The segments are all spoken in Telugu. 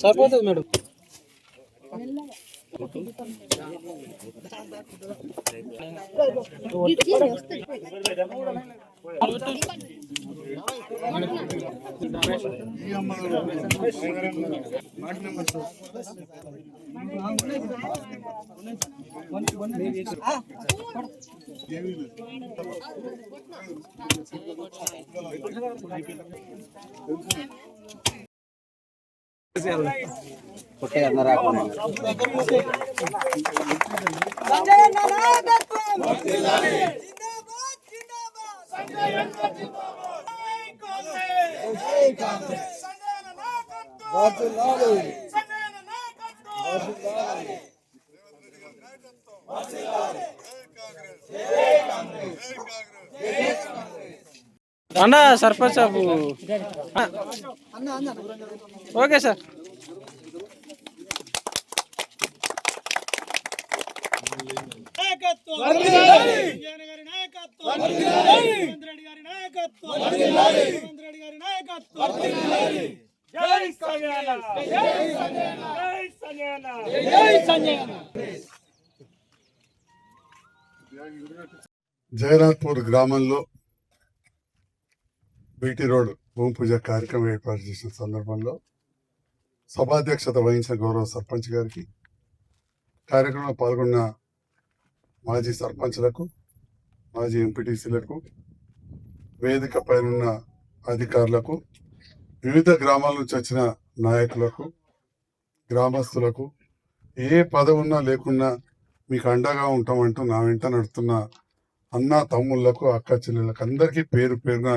సరిపోతుంది మేడం. అన్నా సర్పంచ్ సాబు ఓకే సార్. జగన్నాథ్పూర్ గ్రామంలో బీటీ రోడ్ భూమి పూజ కార్యక్రమం ఏర్పాటు చేసిన సందర్భంలో సభాధ్యక్షత వహించిన గౌరవ సర్పంచ్ గారికి, కార్యక్రమంలో పాల్గొన్న మాజీ సర్పంచ్లకు, మాజీ ఎంపీటీసీలకు, వేదిక పైన అధికారులకు, వివిధ గ్రామాల నుంచి వచ్చిన నాయకులకు, గ్రామస్తులకు, ఏ పదవి ఉన్నా లేకున్నా మీకు అండగా ఉంటామంటూ నా వెంట నడుతున్న అన్న తమ్ముళ్లకు, అక్క చెల్లెళ్ళకు అందరికీ పేరు పేరున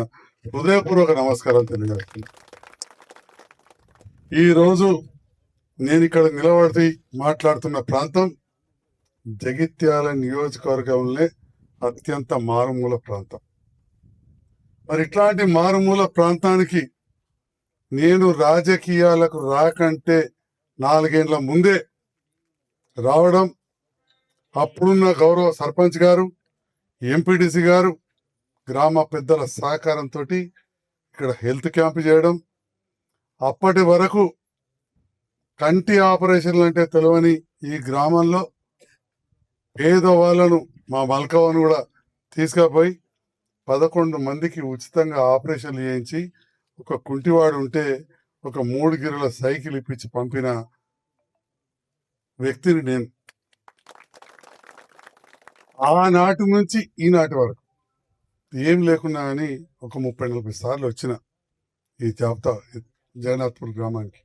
హృదయపూర్వక నమస్కారాలు తెలియజేస్తున్నాను. ఈరోజు నేను ఇక్కడ నిలబడి మాట్లాడుతున్న ప్రాంతం జగిత్యాల నియోజకవర్గంలో అత్యంత మారుమూల ప్రాంతం. మరి ఇట్లాంటి మారుమూల ప్రాంతానికి నేను రాజకీయాలకు రాకంటే 4 ఏళ్ల ముందే రావడం, అప్పుడున్న గౌరవ సర్పంచ్ గారు, ఎంపీటీసీ గారు, గ్రామ పెద్దల సహకారంతో ఇక్కడ హెల్త్ క్యాంప్ చేయడం, అప్పటి వరకు కంటి ఆపరేషన్లు అంటే తెలియని ఈ గ్రామంలో పేదవాళ్ళను, మా మల్కవను కూడా తీసుకుపోయి 11 మందికి ఉచితంగా ఆపరేషన్లు చేయించి, ఒక కుంటివాడు ఉంటే ఒక 3 గిరుల సైకిల్ ఇప్పించి పంపిన వ్యక్తిని నేను. ఆనాటి నుంచి ఈనాటి వరకు ఏం లేకున్నా అని ఒక 30-40 సార్లు వచ్చిన ఈ జాబితా జగన్నాథ్పూర్ గ్రామానికి.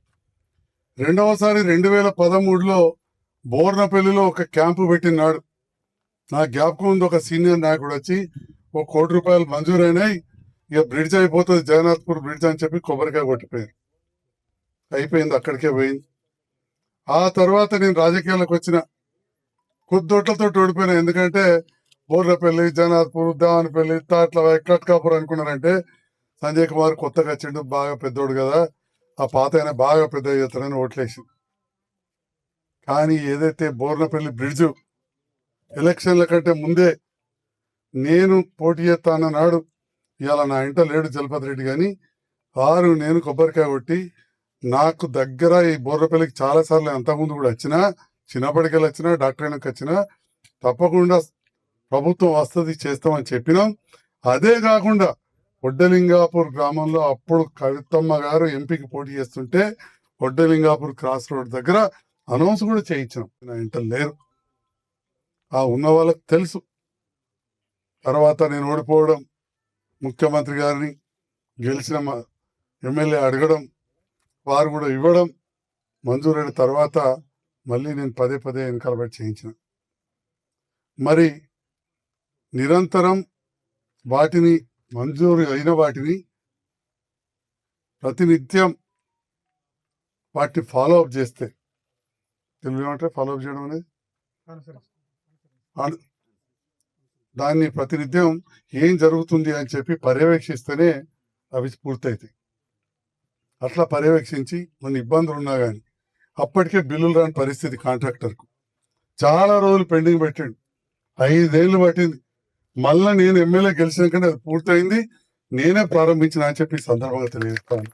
రెండవసారి 2013లో బోర్నపల్లిలో ఒక క్యాంపు పెట్టినాడు. నా జ్ఞాపకం ఉంది, ఒక సీనియర్ నాయకుడు వచ్చి ₹1 కోటి మంజూరైనాయి, ఇక బ్రిడ్జ్ అయిపోతుంది జగన్నాథ్పూర్ బ్రిడ్జ్ అని చెప్పి కొబ్బరికాయ కొట్టిపోయారు. అయిపోయింది, అక్కడికే పోయింది. ఆ తర్వాత నేను రాజకీయాలకు వచ్చిన కొద్దొట్లతో ఓడిపోయినా. ఎందుకంటే బోర్లపల్లి, జగన్నాథ్పూర్, దేవానపల్లి, తాట్ల, కట్కాపూర్ అనుకున్నారంటే సంజయ్ కుమార్ కొత్తగా వచ్చిండు, బాగా పెద్దోడు కదా, ఆ పాత అయినా బాగా పెద్ద చేస్తారని ఓట్లేసింది. కానీ ఏదైతే బోర్నపల్లి బ్రిడ్జు ఎలక్షన్ల కంటే ముందే నేను పోటీ చేస్తాన నాడు ఇవాళ నా ఇంట లేడు జలపతి రెడ్డి కానీ నేను కొబ్బరికాయ కొట్టి నాకు దగ్గర ఈ బోర్నపల్లికి చాలాసార్లు అంతకుముందు కూడా వచ్చినా, చిన్నప్పటికెళ్ళి వచ్చినా, డాక్టర్ అయినాక వచ్చినా తప్పకుండా ప్రభుత్వం వస్తుంది చేస్తామని చెప్పినాం. అదే కాకుండా ఒడ్డలింగాపూర్ గ్రామంలో అప్పుడు కవితమ్మ గారు ఎంపీకి పోటీ చేస్తుంటే ఒడ్డలింగాపూర్ క్రాస్ రోడ్ దగ్గర అనౌన్స్ కూడా చేయించినాం. నా ఇంట లేరు, ఆ ఉన్న వాళ్ళకి తెలుసు. తర్వాత నేను ఓడిపోవడం, ముఖ్యమంత్రి గారిని గెలిచిన ఎమ్మెల్యే అడగడం, వారు కూడా ఇవ్వడం మంజూరైన తర్వాత మళ్ళీ నేను పదే వెనకాల పెట్టి చేయించిన. మరి నిరంతరం వాటిని మంజూరు అయిన వాటిని ప్రతినిత్యం వాటిని ఫాలో అప్ చేస్తే, తెలుగు ఏమంటే ఫాలో అప్ చేయడం అనేది, దాన్ని ప్రతినిత్యం ఏం జరుగుతుంది అని చెప్పి పర్యవేక్షిస్తేనే అవి పూర్తవుతాయి. అట్లా పర్యవేక్షించి మన ఇబ్బందులు ఉన్నా కానీ అప్పటికే బిల్లులు రాని పరిస్థితి కాంట్రాక్టర్కు చాలా రోజులు పెండింగ్ పెట్టండి, 5 ఏళ్ళు పట్టింది. మళ్ళా నేను ఎమ్మెల్యే గెలిచినాకనే అది పూర్తయింది, నేనే ప్రారంభించిన అని చెప్పి సందర్భంగా తెలియజేస్తాను.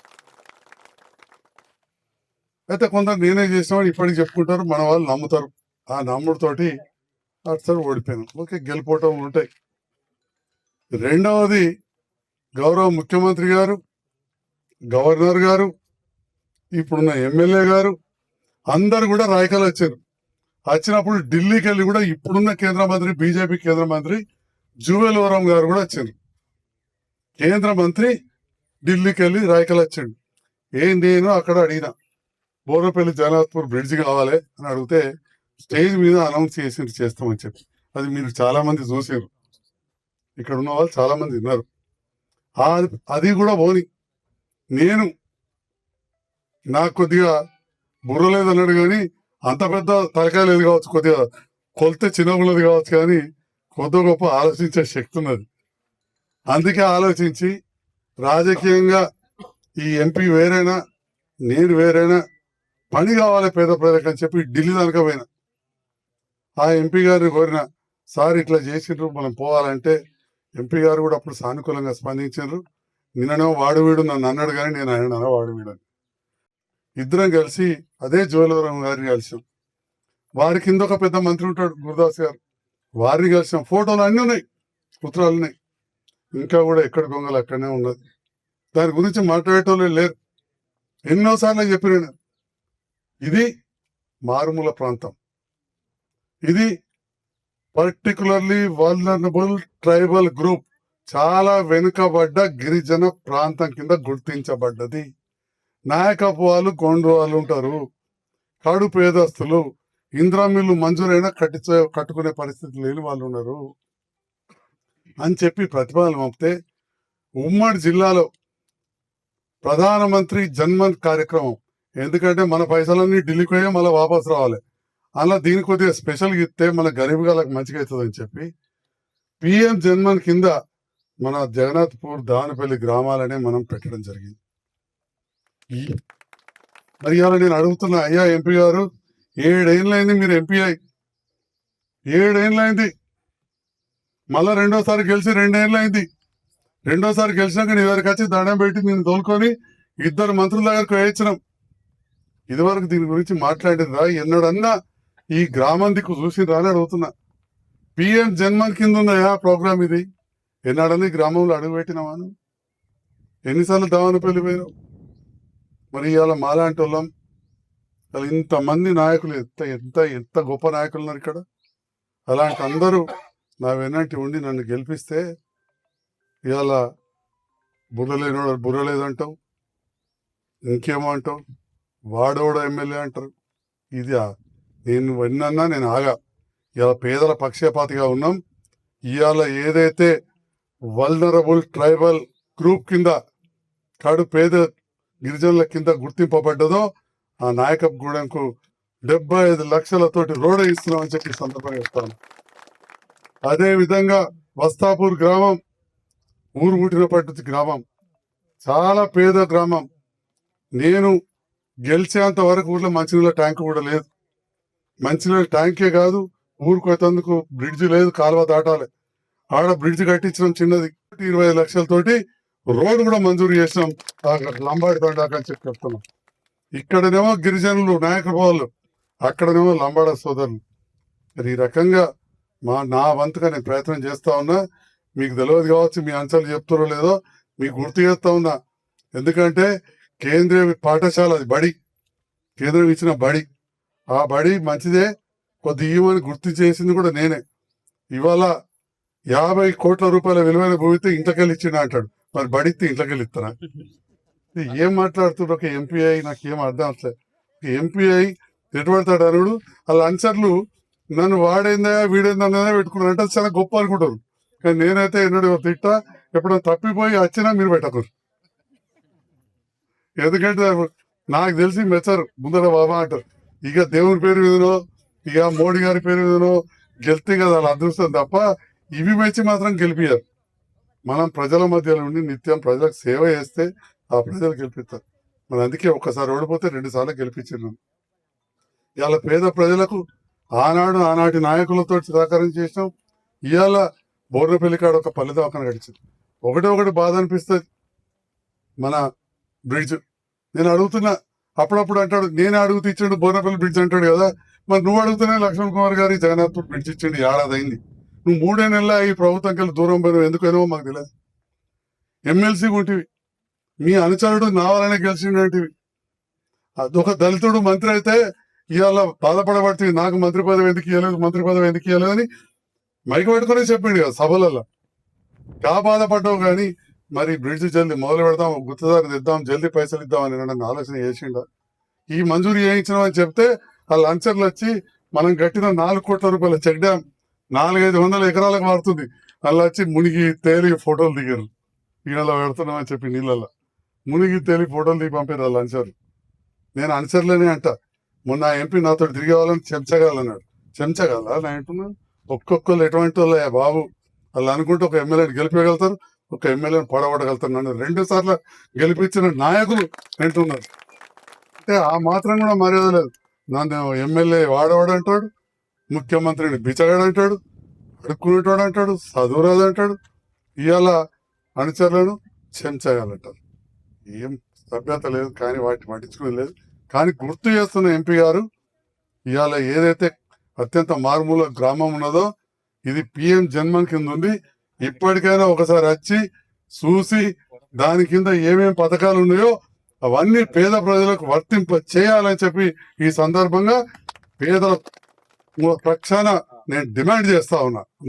అయితే కొందరు నేనే చేసినామని ఇప్పటికి చెప్పుకుంటారు, మన వాళ్ళు నమ్ముతారు. ఆ నమ్ముడితోటి అటు ఓడిపోయాను. ఓకే, గెలిపోవటం ఉంటాయి. రెండవది, గౌరవ ముఖ్యమంత్రి గారు, గవర్నర్ గారు, ఇప్పుడున్న ఎమ్మెల్యే గారు అందరు కూడా రాయకల్ వచ్చారు. వచ్చినప్పుడు ఢిల్లీకి వెళ్ళి కూడా ఇప్పుడున్న కేంద్ర మంత్రి, బీజేపీ కేంద్ర మంత్రి జువెల్ ఓరం గారు కూడా వచ్చారు. కేంద్ర మంత్రి ఢిల్లీకి వెళ్ళి రాయకల్ వచ్చాడు. నేను అక్కడ అడిగిన బోర్నపల్లి జగన్నాథ్పూర్ బ్రిడ్జ్ కావాలి అని అడిగితే స్టేజ్ మీద అనౌన్స్ చేస్తామని చెప్పి, అది మీరు చాలా మంది చూసారు, ఇక్కడ ఉన్న వాళ్ళు చాలా మంది విన్నారు. అది కూడా పోని, నేను నాకు కొద్దిగా బుర్ర లేదన్నాడు కానీ అంత పెద్ద తలకాయ లేదు కావచ్చు, కొద్దిగా కొలితే చిన్నగున్నది కావచ్చు, కానీ కొద్ది గొప్ప ఆలోచించే శక్తి ఉన్నది. అందుకే ఆలోచించి రాజకీయంగా ఈ ఎంపీ వేరైనా నేను వేరైనా పని కావాలి పేద ప్రజలకు అని చెప్పి ఢిల్లీ దాకా పోయినా. ఆ ఎంపీ గారిని కోరిన, సార్ ఇట్లా చేసిండ్రు మనం పోవాలంటే ఎంపీ గారు కూడా అప్పుడు సానుకూలంగా స్పందించారు. నిన్ననేమో వాడు వీడు నన్ను అన్నాడు కానీ నేను ఆయన వాడు వీడని. ఇద్దరం కలిసి అదే జోలవరం గారిని కలిసాం. వారి కింద ఒక పెద్ద మంత్రి ఉంటాడు గురుదాస్ గారు, వారిని కలిసాం. ఫోటోలు అన్నీ ఉన్నాయి, పుత్రాలు ఉన్నాయి, ఇంకా కూడా ఎక్కడ గొంగలు అక్కడనే ఉన్నది. దాని గురించి మాట్లాడేటోళ్ళు లేరు. ఎన్నోసార్లు చెప్పిన, ఇది మారుమూల ప్రాంతం, ఇది పర్టికులర్లీ వల్నరబుల్ ట్రైబల్ గ్రూప్, చాలా వెనుకబడ్డ గిరిజన ప్రాంతం కింద గుర్తించబడ్డది. నాయకపు వాళ్ళు, గోండు వాళ్ళు ఉంటారు, కడు పేదస్తులు, ఇందిరా మిల్లు మంజూరైనా కట్టుకునే పరిస్థితి లేని వాళ్ళు ఉన్నారు అని చెప్పి ప్రతిపాదన పంపితే ఉమ్మడి జిల్లాలో ప్రధానమంత్రి జన్మన్ కార్యక్రమం, ఎందుకంటే మన పైసలన్నీ ఢిల్లీకి పోయే మళ్ళీ వాపసు రావాలి, అలా దీని కొద్దిగా స్పెషల్గా ఇస్తే మన గరీబ్ గాలకు మంచిగా అవుతుందని చెప్పి పిఎం జన్మన్ కింద మన జగన్నాథ్పూర్, దావనపల్లి గ్రామాలనే మనం పెట్టడం జరిగింది. మరి ఇవాళ నేను అడుగుతున్నా, అయ్యా ఎంపీ గారు, 7 ఏళ్ళైంది మీరు ఎంపీ అయి, 7 ఏళ్ళైంది, మళ్ళా రెండోసారి గెలిచి 2 ఏళ్ళైంది. రెండోసారి గెలిచినాక నీ దగ్గరికి వచ్చి దండం పెట్టి నేను తోలుకొని 2 మంత్రుల దగ్గరకు వేయించినాం. ఇదివరకు దీని గురించి మాట్లాడినరా? ఎన్నడన్నా ఈ గ్రామం దిక్కు చూసినరా అని అడుగుతున్నా. పిఎం జన్మన్ కింద ఉన్నాయా ప్రోగ్రామ్ ఇది? ఎన్నడన్నా ఈ గ్రామంలో అడుగు పెట్టినావాను? ఎన్నిసార్లు దావనపల్లి పోయినావు? మరి ఇవాళ మాలాంటి వాళ్ళం, ఇంతమంది నాయకులు, ఎంత గొప్ప నాయకులు ఉన్నారు ఇక్కడ. అలాంటి అందరూ నా వెన్నంటి ఉండి నన్ను గెలిపిస్తే ఇవాళ బుర్ర లేదంటావు, ఇంకేమో అంటావు, వాడోడ ఎమ్మెల్యే అంటారు. ఇది నేను విన్నా, నేను ఆగా. ఇవాళ పేదల పక్షపాతిగా ఉన్నాం. ఇవాళ ఏదైతే వల్నరబుల్ ట్రైబల్ గ్రూప్ కింద, కడు పేద గిరిజనుల కింద గుర్తింపబడ్డదో ఆ నాయకప్ గూడెంకు 75 లక్షలతోటి రోడ్ ఇస్తున్నామని చెప్పి సందర్భంగా చెప్తాను. అదే విధంగా వస్తాపూర్ గ్రామం, ఊరు పుట్టిన పద్ధతి గ్రామం, చాలా పేద గ్రామం. నేను గెలిచేంత వరకు ఊర్లో మంచినీళ్ళ ట్యాంకు కూడా లేదు. మంచినీళ్ళ ట్యాంకే కాదు, ఊరుకోతందుకు బ్రిడ్జ్ లేదు, కాలువ దాటాలి. ఆడ బ్రిడ్జ్ కట్టించడం చిన్నది, 20 లక్షలతోటి రోడ్డు కూడా మంజూరు చేసినాం. లంబాడి తండాక అని చెప్పి చెప్తున్నాం. ఇక్కడనేమో గిరిజనులు నాయకుల వాళ్ళు, అక్కడనేమో లంబాడ సోదరులు. మరి ఈ రకంగా నా వంతుగా నేను ప్రయత్నం చేస్తా ఉన్నా. మీకు తెలియదు కావచ్చు, మీ అంచనాలు చెప్తారో లేదో మీకు గుర్తు చేస్తా ఉన్నా. ఎందుకంటే కేంద్రీయ పాఠశాల, అది బడి, కేంద్రం ఇచ్చిన బడి, ఆ బడి మంచిదే, కొద్ది ఇవ్వమని గుర్తు చేసింది కూడా నేనే. ఇవాళ 50 కోట్ల రూపాయల విలువైన భూమితే ఇంట్లోకెళ్ళి ఇచ్చిండ అంటాడు. మరి బడితే ఇంట్లోకెళ్ళి ఇస్తారా? ఏం మాట్లాడుతున్నారు? ఒక ఎంపీఐ నాకేం అర్థం అవట్లేదు. ఎంపీఐ ఎటుపడతాడు అనుడు, వాళ్ళ ఆన్సర్లు నన్ను వాడైందా వీడైందన్నదే పెట్టుకున్నాను అంటే చాలా గొప్ప అనుకుంటారు. కానీ నేనైతే ఎన్నడూ తిట్టా, ఎప్పుడైనా తప్పిపోయి వచ్చినా మీరు పెట్టకూరు. ఎందుకంటే నాకు తెలిసి మెచ్చారు ముందర బాబా అంటారు. ఇక దేవుని పేరు మీదనో, ఇక మోడీ గారి పేరు మీదనో గెలితే కదా వాళ్ళ అదృష్టం తప్ప ఇవి మెచ్చి మాత్రం గెలిపియారు. మనం ప్రజల మధ్యలో ఉండి నిత్యం ప్రజలకు సేవ చేస్తే ఆ ప్రజలు గెలిపిస్తారు. మరి అందుకే ఒక్కసారి ఓడిపోతే 2 సార్లు గెలిపించారు. ఇవాళ పేద ప్రజలకు ఆనాటి నాయకులతో సహకారం చేసినాం. ఇవాళ బోర్నపల్లి కాడ ఒక పల్లె దవాఖాన గడిచింది. ఒకటి బాధ అనిపిస్తుంది. మన బ్రిడ్జ్ నేను అడుగుతున్నా, అప్పుడప్పుడు అంటాడు నేనే అడుగుతూ ఇచ్చాడు బోర్నపల్లి బ్రిడ్జ్ అంటాడు కదా. మరి నువ్వు అడుగుతూనే లక్ష్మణ్ కుమార్ గారి జగన్నాథ్పూర్ బ్రిడ్జ్ ఇచ్చిండు, ఏడాది అయింది. నువ్వు 3 నెలల ఈ ప్రభుత్వం కల్లా దూరం పోయినావు, ఎందుకైనా మాకు తెలియదు. ఎమ్మెల్సీ ఉంటివి, మీ అనుచరుడు నావాలనే గెలిచిండేటివి. అదొక దళితుడు మంత్రి అయితే ఇవాళ బాధపడబడుతుంది, నాకు మంత్రి పదవి ఎందుకు ఇవ్వలేదు అని మైకి పెట్టుకునే చెప్పిండు కదా సభలలో. బాధపడ్డావు కానీ మరి బ్రిడ్జ్ జల్దీ మొదలు పెడదాం, గుర్తుదారి తెద్దాం, జల్దీ పైసలు ఇద్దామని నన్ను ఆలోచన చేసిండ. ఈ మంజూరు చేయించినామని చెప్తే వాళ్ళ ఆన్సర్లు వచ్చి మనం కట్టిన 4 కోట్ల రూపాయల చెక్ డ్యామ్ 400-500 ఎకరాలకు మారుతుంది. అలా వచ్చి మునిగి తేలి ఫోటోలు దిగారు. ఈయనలో పెడుతున్నామని చెప్పి నీళ్ళల్లో మునిగి తేలి ఫోటోలు దిగి పంపారు వాళ్ళ ఆన్సర్లు. నేను ఆన్సర్లేనే అంట. మొన్న ఎంపీ నాతో తిరిగే వాళ్ళని చెంచగాలన్నాడు. చెంచగాల నా అంటున్నాను. ఒక్కొక్కరు ఎటువంటి వాళ్ళ బాబు, వాళ్ళు అనుకుంటే ఒక ఎమ్మెల్యేని గెలిపగలుగుతారు, ఒక ఎమ్మెల్యేని పడగొట్టగలుగుతారు. నన్ను 2 సార్లు గెలిపించిన నాయకులు అంటున్నారు. అంటే ఆ మాత్రం కూడా మర్యాద లేదు. నన్ను ఎమ్మెల్యే వాడవాడు అంటాడు, ముఖ్యమంత్రిని బిచ్చగాడు అంటాడు, అడుక్కునేటోడు అంటాడు, చదువురాదు అంటాడు. ఇవాళ అనుచరులను చెంచగాలంటారు. ఏం సభ్యత లేదు, కానీ వాటిని పట్టించుకునేది లేదు. కానీ గుర్తు చేస్తున్న ఎంపీ గారు, ఇవాళ ఏదైతే అత్యంత మారుమూల గ్రామం ఉన్నదో ఇది పిఎం జన్మన్ కింద ఉంది. ఇప్పటికైనా ఒకసారి వచ్చి చూసి దాని కింద ఏమేం పథకాలు ఉన్నాయో అవన్నీ పేద ప్రజలకు వర్తింప చేయాలని చెప్పి ఈ సందర్భంగా పేదల పక్షాన నేను డిమాండ్ చేస్తా ఉన్నా.